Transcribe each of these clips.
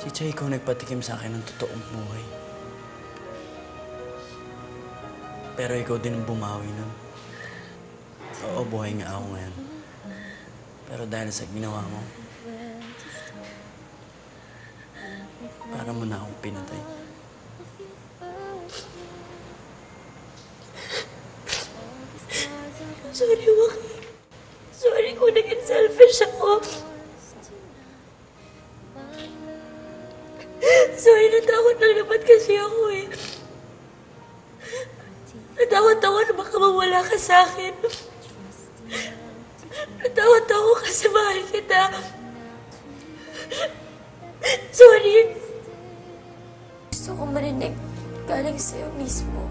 Chichay, ikaw nagpatikim sa akin ng totoong buhay. Pero ikaw din ang bumawi nun. Oo, buhay nga ako ngayon. Pero dahil sa ginawa mo, para mo na akong pinatay. Sorry, Joaquin. Sorry kung naging selfish ako. Sorry, natakot lang naman kasi ako eh. Natakot ako na baka mawala ka sa akin. Natakot ako kasi mahal kita. Sorry. Gusto ko marinig galing sa'yo mismo.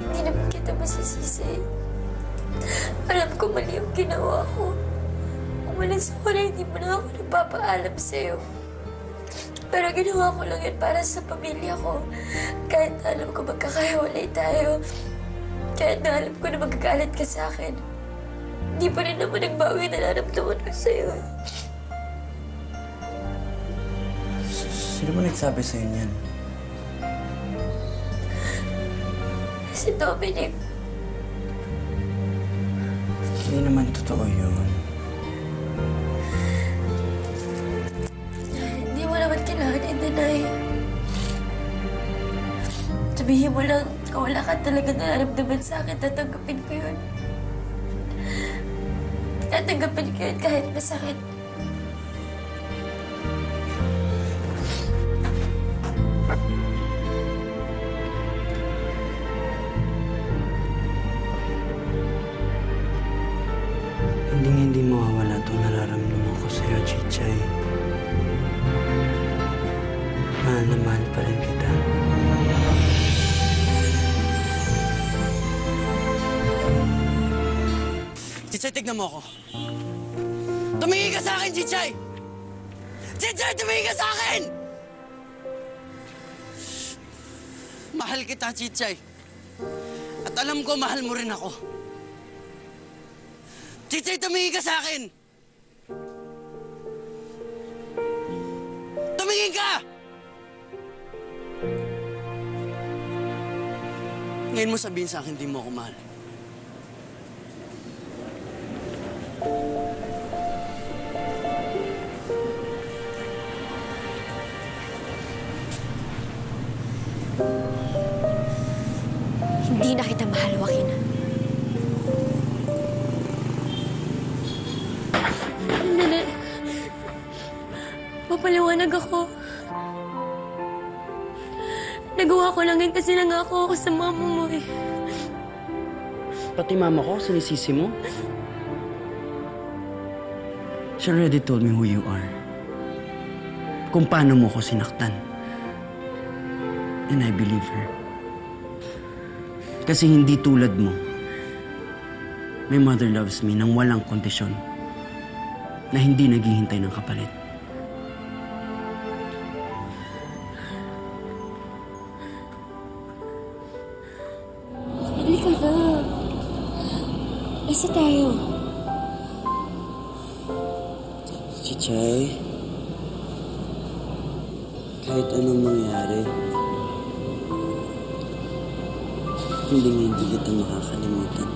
Hindi naman kita masisisi. Alam ko mali yung ginawa ko. Umalis ako na hindi mo na ako nagpapaalam sa'yo. Pero ginawa ko lang yun para sa pamilya ko. Kahit na alam ko magkakahiwalay tayo. Kahit na alam ko na magagalit ka sa akin. Hindi pa rin naman nagbawi na nararamdaman ko sa'yo. Sino ba nagsabi sa'yo niyan? Si Dominic. Hindi naman totoo yun. Hindi mo naman kailangan i-deny. Sabihin mo lang kung wala ka talaga nararamdaman sa akin, tatanggapin ko yun. Tatanggapin ko yun kahit masakit. Hindi mawawala itong nararamdaman ko sa'yo, Chichay. Mahal na mahal pa rin kita. Chichay, tignan mo ako. Tumingin ka sa akin, Chichay! Chichay, tumingin ka sa akin! Mahal kita, Chichay. At alam ko, mahal mo rin ako. Chichay, tumingin ka sa akin! Tumingin ka! Ngayon mo sabihin sa akin, di mo ako mahal. Hindi na kita mahal, Joaquin. Papaliwanag ako. Nagawa ko lang yun kasi nangako ako sa mama mo eh. Pati mama ko, sinisisi mo? She already told me who you are. Kung paano mo ko sinaktan. And I believe her. Kasi hindi tulad mo. My mother loves me nang walang kondisyon. Na hindi naghihintay ng kapalit. Halika na. Basta tayo. Chichay, kahit anong mangyari, hindi kita makakalimutan.